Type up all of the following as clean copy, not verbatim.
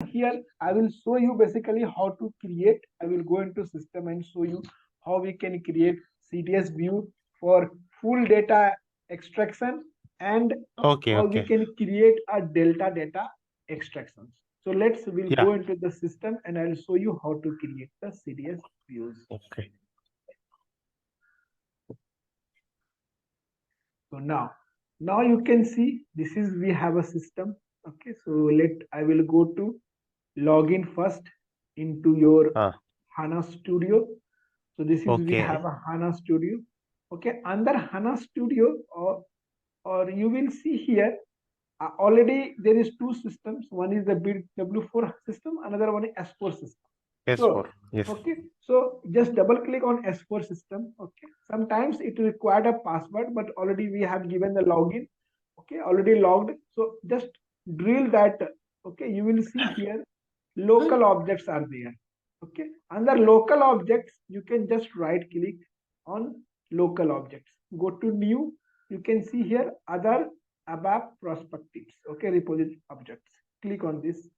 Here I will show you basically how to create. I will go into system and show you how we can create CDS view for full data extraction and Okay, how we okay. can create a delta data extractions. So we'll Yeah. go into the system and I'll show you how to create the CDS views. Okay. So now you can see this is we have a system. Okay, so I will go to login first into your HANA Studio. So this is we Okay. have a HANA Studio. Okay, under HANA Studio, or you will see here already there is two systems. One is the BW4 system, another one is S4 system. S4. So Yes. okay, so just double click on S4 system. Okay, sometimes it required a password, but already we have given the login. Okay, already logged. So just drill that. Okay, you will see here local objects are there. Okay, under local objects you can just right click on local objects, go to new. You can see here other ABAP perspectives. Okay, repository objects, click on this.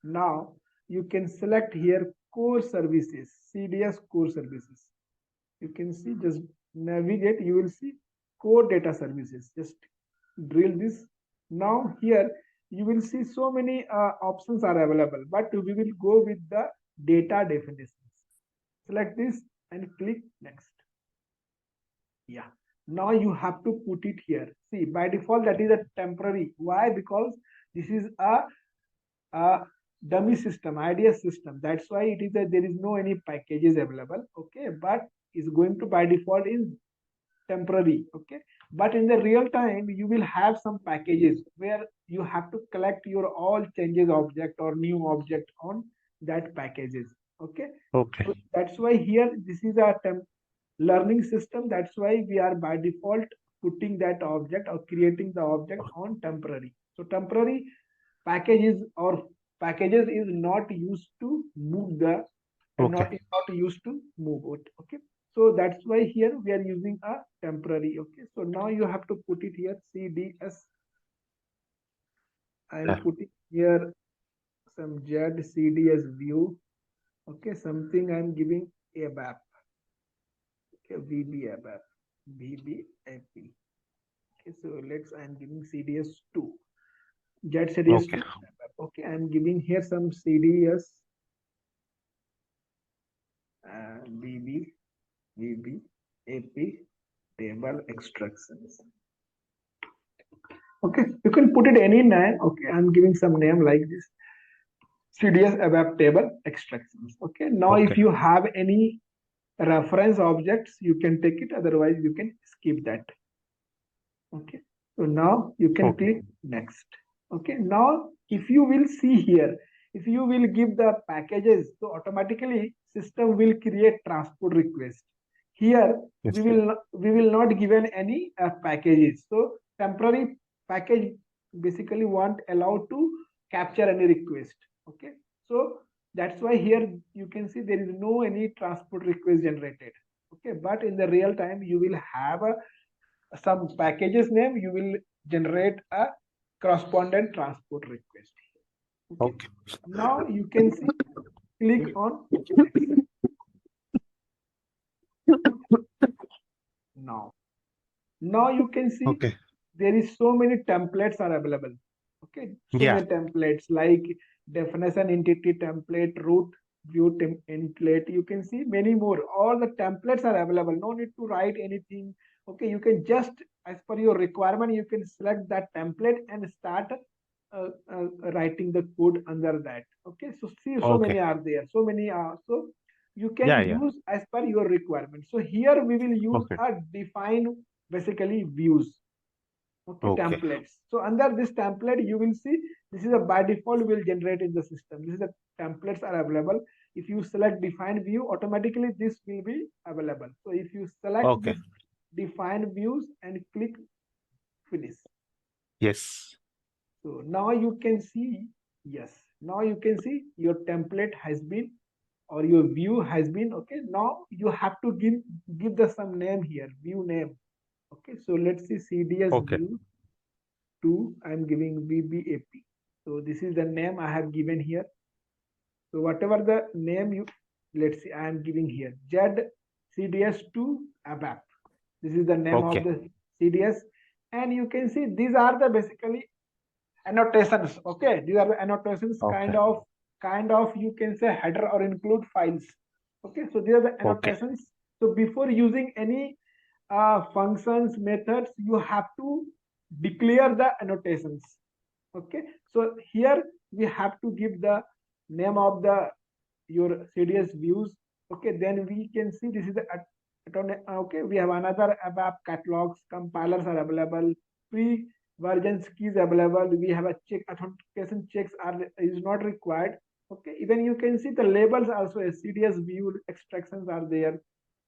Now you can select here core services, CDS core services. You can see, just navigate, you will see core data services. Just drill this. Now here you will see so many options are available, but we will go with the data definitions. Select this and click next. Yeah, now you have to put it here. See, by default that is a temporary. Why? Because this is a dummy system, idea system. That's why it is that there is no any packages available. Okay, but is going to by default is temporary. Okay, but in the real time you will have some packages where you have to collect your all changes object or new object on that packages. Okay, Okay. so that's why here this is a learning system. That's why we are by default putting that object or creating the object on temporary. So temporary packages or packages is not used to move the and Okay. not used to move it. Okay, so that's why here we are using a temporary. Okay, so now you have to put it here CDS. I am Yeah. putting here some ZCDS view. Okay, something I am giving ABAP. Okay, VB ABAP, VBAP. Okay, so I am giving CDS2, Okay. ZCDS2. Okay, I am giving here some CDS VB, VB, AP, table extractions. Okay, you can put it any name. Okay, I'm giving some name like this. CDS ABAP table extractions. Okay, now if Okay. you have any reference objects, you can take it. Otherwise, you can skip that. Okay, so now you can Okay. click next. Okay, now if you will see here, if you will give the packages, so automatically system will create transport request. Here Yes. we will not given any packages. So temporary package basically won't allow to capture any request. Okay, so that's why here you can see there is no any transport request generated. Okay, but in the real time you will have a some packages name, you will generate a correspondent transport request. Okay, Okay. now you can see, click on next. now now you can see Okay. there is so many templates are available. Okay, so Yeah. many templates like definition entity template, root view template. You can see many more. All the templates are available, no need to write anything. Okay, you can just as per your requirement you can select that template and start writing the code under that. Okay, so see, so Okay. many are there, so many are, so you can Yeah, yeah. use as per your requirement. So here we will use Okay. a define basically views. Okay, Okay. templates. So under this template you will see this is a by default will generate in the system. This is the templates are available. If you select define view, automatically this will be available. So if you select Okay. this define views and click finish, Yes. so now you can see, yes, now you can see your template has been or your view has been. Okay, now you have to give the some name here, view name. Okay, so let's see CDS Okay. view 2. I'm giving VBAP. So this is the name I have given here. So whatever the name you, let's see, I am giving here ZCDS2 ABAP. This is the name of the CDS, and you can see these are the basically annotations. Okay, these are the annotations, kind of you can say header or include files. Okay, so these are the annotations. So before using any functions, methods, you have to declare the annotations. Okay, so here we have to give the name of the your CDS views. Okay, then we can see this is the okay, we have another ABAP catalogs, compilers are available, pre versions keys available. We have a check, authentication checks are is not required. Okay, even you can see the labels also, a CDS view extractions are there.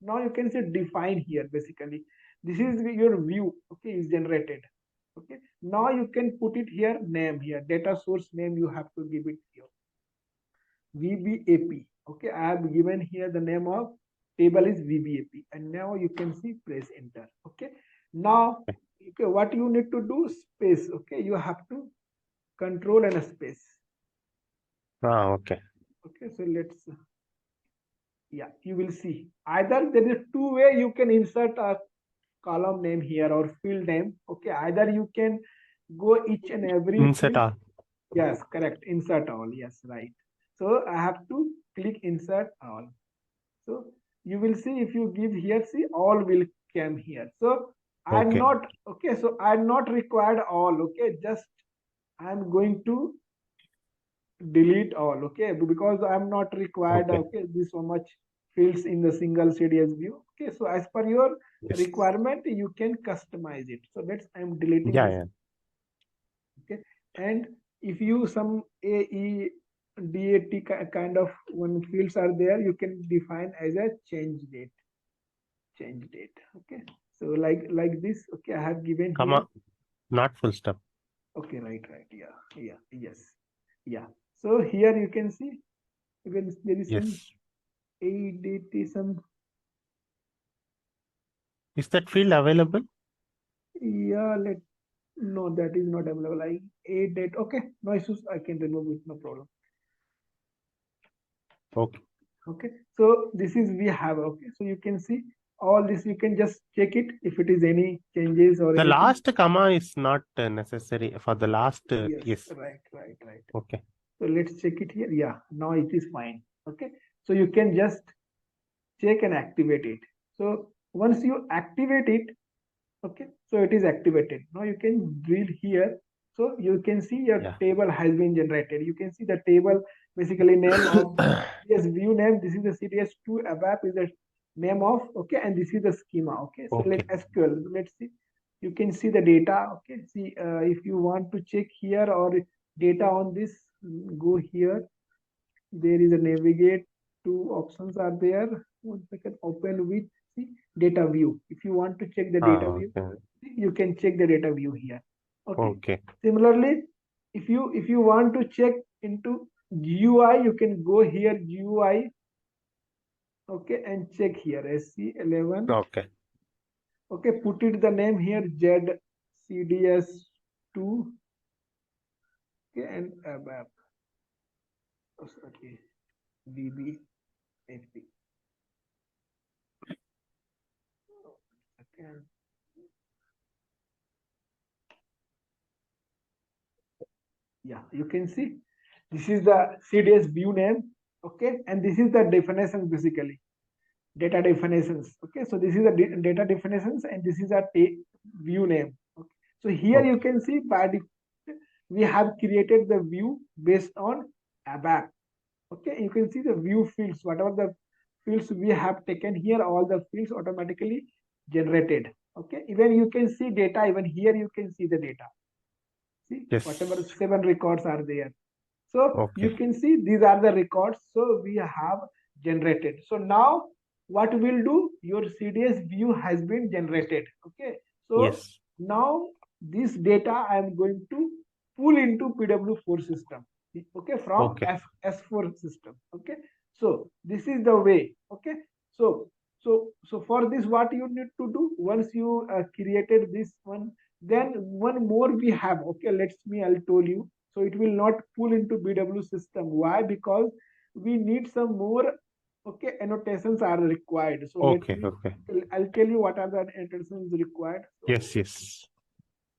Now you can see define here. Basically this is your view. Okay, is generated. Okay, now you can put it here, name here, data source name you have to give it here, VBAP. Okay, I have given here the name of table is VBAP, and now you can see press enter. Okay, now okay, what you need to do, space. Okay, you have to control and a space. Okay, so let's, yeah, you will see either there is two way you can insert a column name here or field name. Okay, either you can go each and every insert all. Yes, correct, insert all. Yes, right. So I have to click insert all. So you will see, if you give here, see all will come here. So I'm not okay, so I'm not required all. Okay, just I'm going to delete all. Okay, because I'm not required. Okay, this so much fields in the single CDS view. Okay, so as per your requirement you can customize it. So let's, I'm deleting this. Okay, and if you some AEDAT kind of one fields are there, you can define as a change date. Okay, so like this. Okay, I have given here, not full stop. Okay, right, yeah, yes, yeah. So here you can see, even there is some AEDAT, some. Is that field available? Yeah, no, that is not available. A date. Okay, no issues. I can remove it. No problem. Okay. So this is we have. Okay. So you can see all this. You can just check it if it is any changes or the anything. last comma is not necessary for the last. Yes. Right. Okay. So let's check it here. Yeah. Now it is fine. Okay. So you can just check and activate it. So once you activate it, okay, so it is activated. Now you can drill here. So you can see your table has been generated. You can see the table, basically name of CDS view name. This is the CDS2 ABAP is the name of, okay, and this is the schema. Okay, so let SQL. Let's see. You can see the data. Okay, see if you want to check here or data on this, go here. There is a navigate. Two options are there. One second. Open with, see, data view. If you want to check the data view, you can check the data view here. Okay. Similarly, if you want to check into GUI, you can go here, GUI. Okay, and check here SC11. Okay. Okay, put it the name here ZCDS2. Okay, and ABAP. Okay, VBAP. Okay. Yeah, you can see this is the CDS view name. Okay, and this is the definition, basically data definitions. Okay, so this is the data definitions, and this is a view name. Okay, so here you can see by we have created the view based on ABAP. Okay, you can see the view fields, whatever the fields we have taken here, all the fields automatically generated. Okay, even you can see data, even here you can see the data. See, whatever 7 records are there. So you can see these are the records. So we have generated. So now what we'll do, your CDS view has been generated. Okay. So now this data I am going to pull into PW4 system. Okay, from S4 system. Okay. So this is the way. Okay. So for this, what you need to do, once you created this one, then one more we have. Okay, I'll tell you. So it will not pull into BW system. Why? Because we need some more, okay, annotations are required. So Okay, okay. I'll tell you what are the annotations required. So, Yes, yes.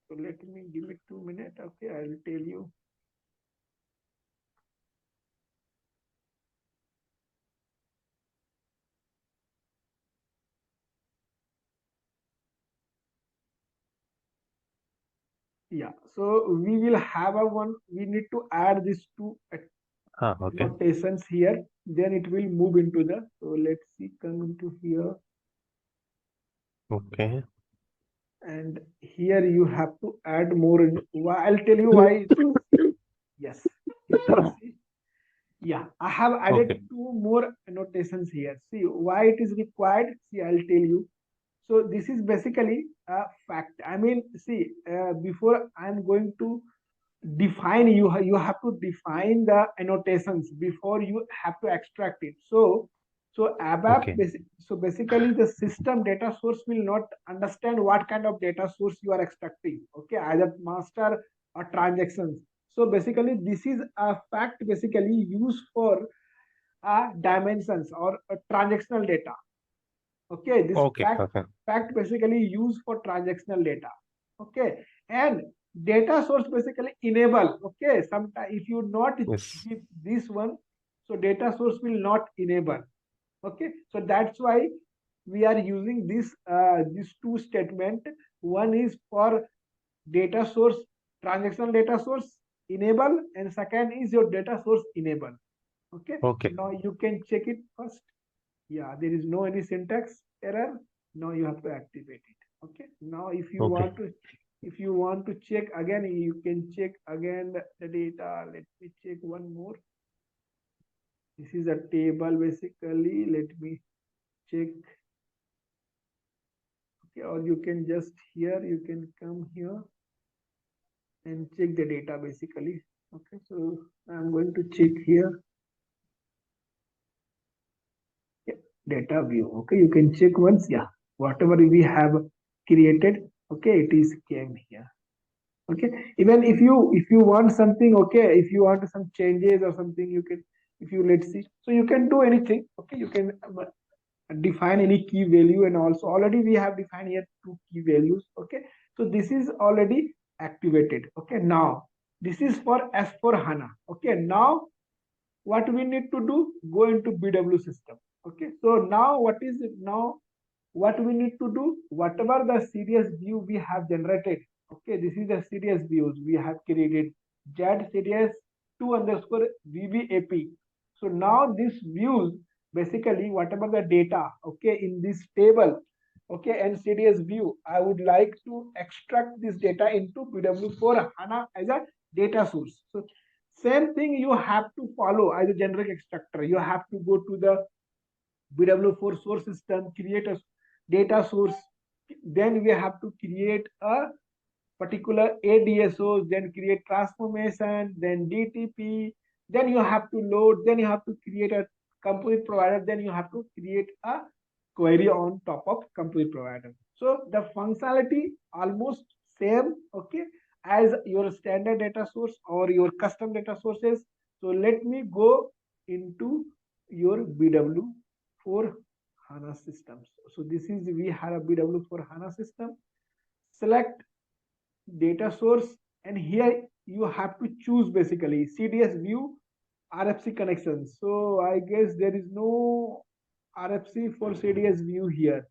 so let me give it 2 minutes. Okay, I'll tell you. Yeah, so we will have a one, we need to add these two Okay. notations here, then it will move into the, so let's see, come into here, Okay. and here you have to add more. I'll tell you why. Yes, you can see. Yeah, I have added Okay. two more annotations here. See why it is required. See, I'll tell you. So this is basically a fact. I mean, see, before I'm going to define, you have to define the annotations before you have to extract it. So ABAP Okay. so basically the system data source will not understand what kind of data source you are extracting, okay, either master or transactions. So basically this is a fact basically used for dimensions or transactional data. Okay, this Okay. Okay. fact basically used for transactional data. Okay, and data source basically enable. Okay, sometimes if you not Yes. give this one, so data source will not enable. Okay, so that's why we are using this these two statement. One is for data source, transactional data source enable, and second is your data source enable. Okay, Okay. now you can check it first. Yeah, there is no any syntax error. Now you have to activate it. Okay, now Okay. if you want to check again, you can check again the data. Let me check one more. This is a table basically. Let me check. Okay, or you can just here, you can come here and check the data basically. Okay, so I'm going to check here. Yeah, data view. Okay, you can check once. Yeah, whatever we have created, okay, it is came here. Okay, even if you want something, okay, if you want some changes or something, you can, if you, let's see, so you can do anything. Okay, you can define any key value, and also already we have defined here two key values. Okay, so this is already activated. Okay, now this is for S4 HANA. Okay, now what we need to do, go into BW system. Okay, so now what is it now, what we need to do, whatever the CDS view we have generated. Okay, this is the CDS views we have created, z CDS 2 underscore VBAP. So now this views basically whatever the data, okay, in this table, okay, and CDS view, I would like to extract this data into BW4 HANA as a data source. So same thing you have to follow as a generic extractor. You have to go to the BW4 source system, create a data source, then we have to create a particular ADSO, then create transformation, then DTP, then you have to load, then you have to create a complete provider, then you have to create a query on top of complete provider. So the functionality almost same, okay, as your standard data source or your custom data sources. So let me go into your BW4 HANA systems. So this is, we have a BW4 HANA system. Select data source, and here you have to choose basically CDS view RFC connections. So I guess there is no RFC for CDS view here.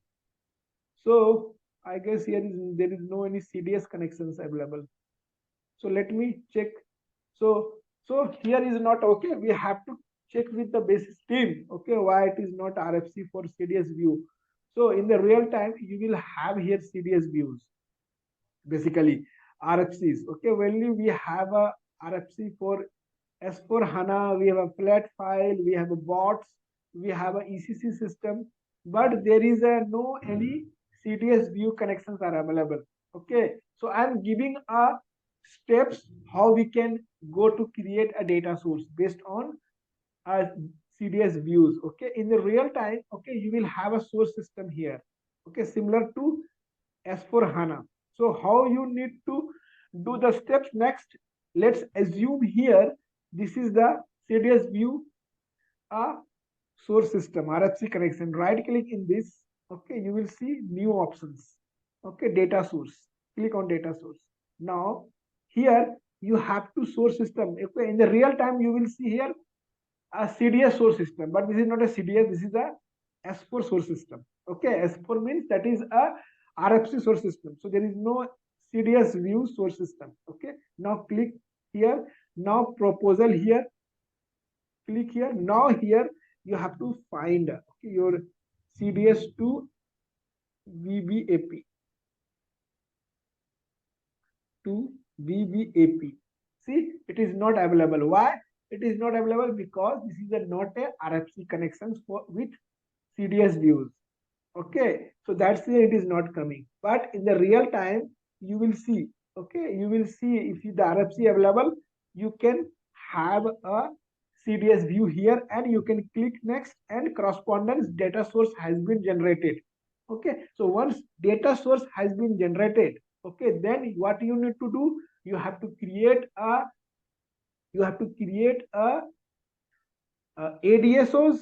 So I guess here is, there is no any CDS connections available. So let me check. So here is not okay. We have to check with the basis team. Okay, why it is not RFC for CDS view. So in the real time, you will have here CDS views, basically RFCs. Okay, when we have a RFC for S4 HANA, we have a flat file, we have a bots, we have a ECC system, but there is a no any CDS view connections are available. Okay, so I'm giving a steps how we can go to create a data source based on CDS views. Okay, in the real time, okay, you will have a source system here. Okay, similar to S4 HANA. So how you need to do the steps next? Let's assume here this is the CDS view a source system, RFC connection. Right click in this, okay, you will see new options. Okay, data source. Click on data source. Now, here you have to source system. Okay, in the real time, you will see here a CDS source system, but this is not a CDS, this is a S4 source system. Okay, S4 means that is a RFC source system. So there is no CDS view source system. Okay, now click here. Now proposal here. Click here. Now here you have to find your CDS to VBAP to VBAP. See, it is not available. Why? It is not available because this is not a RFC connections for with CDS views. Okay, so that's why it is not coming. But in the real time, you will see. Okay, you will see if the RFC available, you can have a CDS view here, and you can click next, and correspondence data source has been generated. Okay, so once data source has been generated, okay, then what you need to do, you have to create a ADSOs,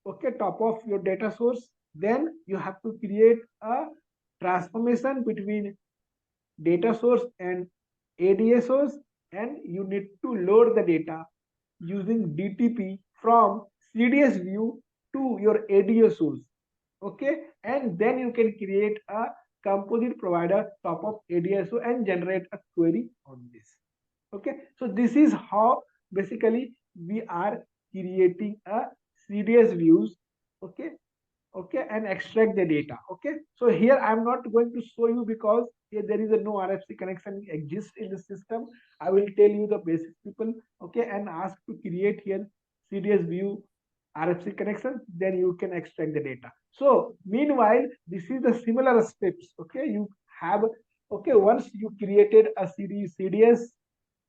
okay, top of your data source. Then you have to create a transformation between data source and ADSOs, and you need to load the data using DTP from CDS view to your ADSOs. Okay, and then you can create a composite provider top of ADSO and generate a query on this. Okay, so this is how basically we are creating a CDS views. Okay, okay, and extract the data. Okay, so here I'm not going to show you because here there is a no RFC connection exists in the system. I will tell you the basic people, okay, and ask to create here CDS view RFC connection, then you can extract the data. So meanwhile, this is the similar steps. Okay, you have, okay, once you created a CDS,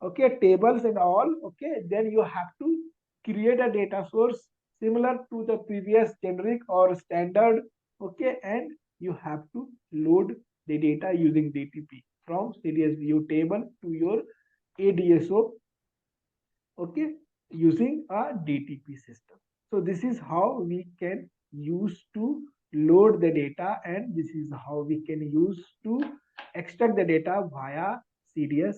okay, tables and all, okay, then you have to create a data source similar to the previous generic or standard, okay, and you have to load the data using DTP from CDS view table to your ADSO, okay, using a DTP system. So this is how we can use to load the data, and this is how we can use to extract the data via CDS